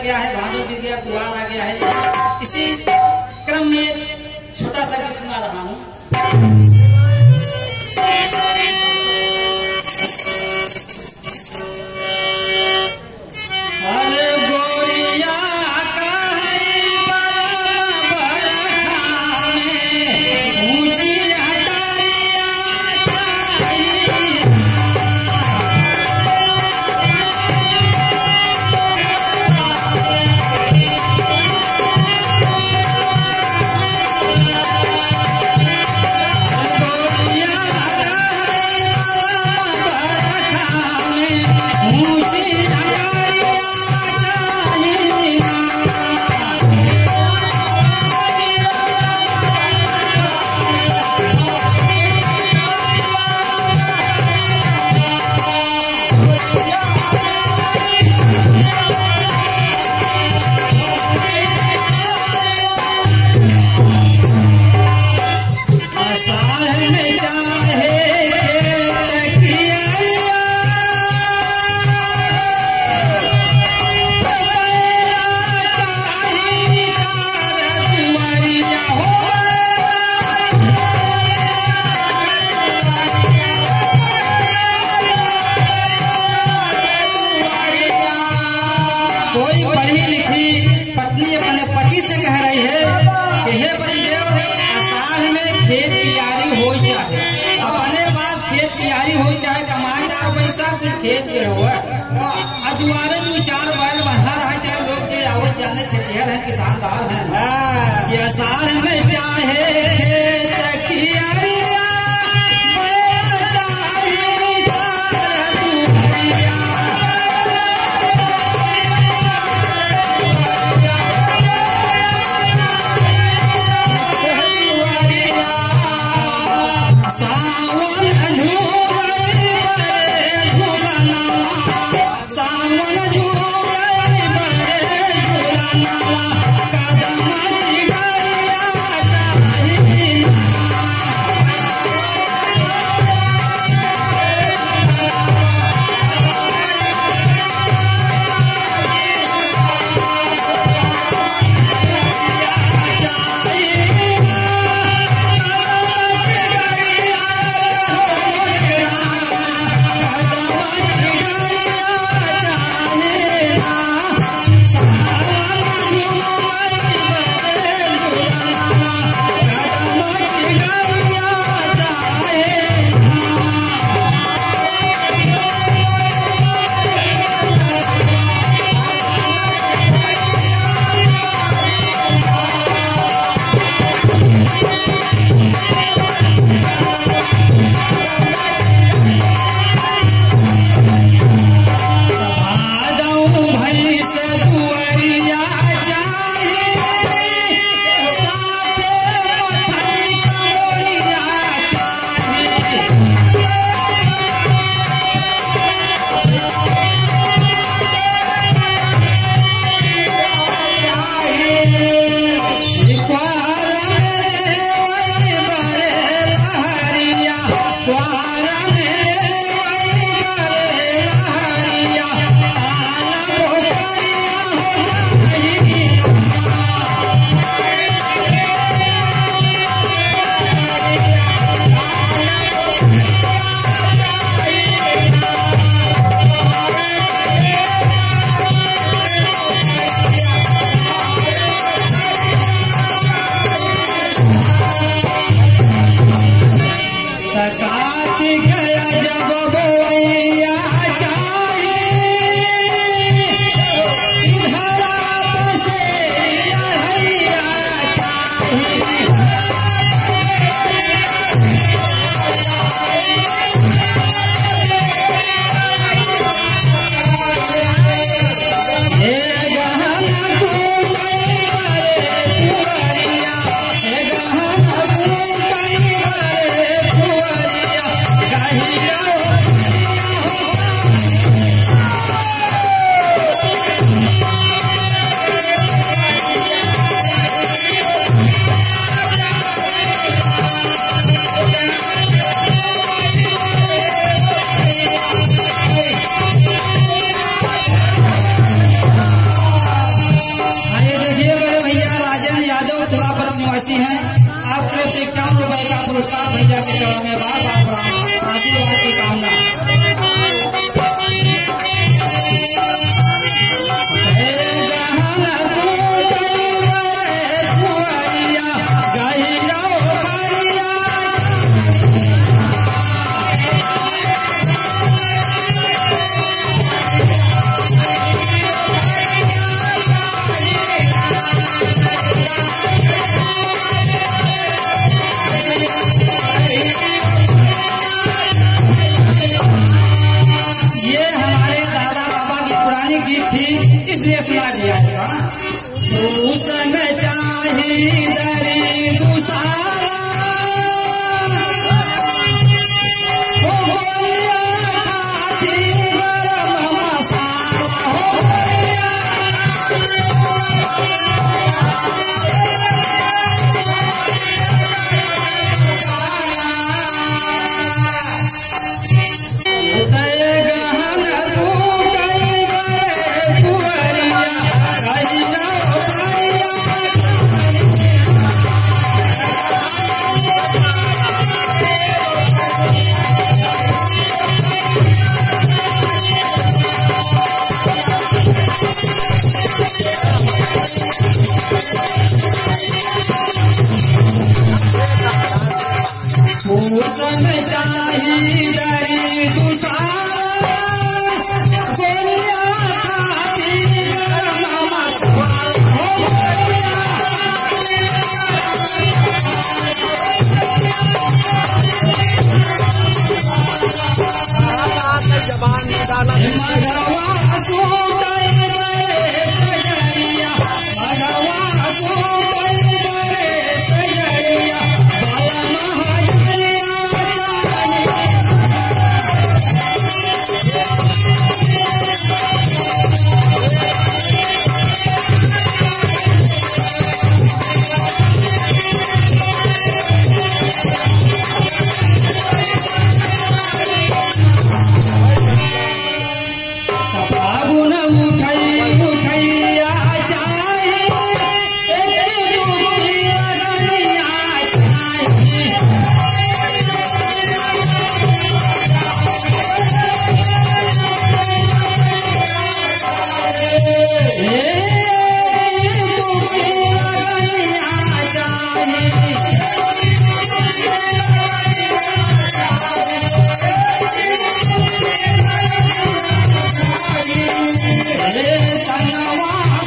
गया है, भादो बीत गया, कुआर आ गया है। इसी क्रम में छोटा सा गीत सुना रहा हूँ। कोई पढ़ी लिखी पत्नी अपने पति से कह रही है कि हे पतिदेव, आषाढ़ में खेत तैयारी हो जाए, अपने पास खेत तैयारी हो जाए, कमा 4 पैसा कुछ खेत पे हो, दुआरे 2-4 बैल बंधा रहा, चाहे लोग के आवत जाने खेतिहर है, किसानदार है। ये आषाढ़ में चाहे खेत तैयारी हैं। आप तरफ से 51 रुपए का पुरस्कार भैया के चरण में बार बार प्रणाम, आशीर्वाद की कामना। गीत थी इसलिए सुना दिया इसका। उसमें चाहिए दरी दुसारा हो गोलिया खाती गरम मसाला हो गोलिया उसमें चाहिए दरी दुसारा गोलिया खाती गरम मसाला हो गोलिया मगवा सूतल बड़े सजरिया मगवा सूतल बड़े सजरिया संगवा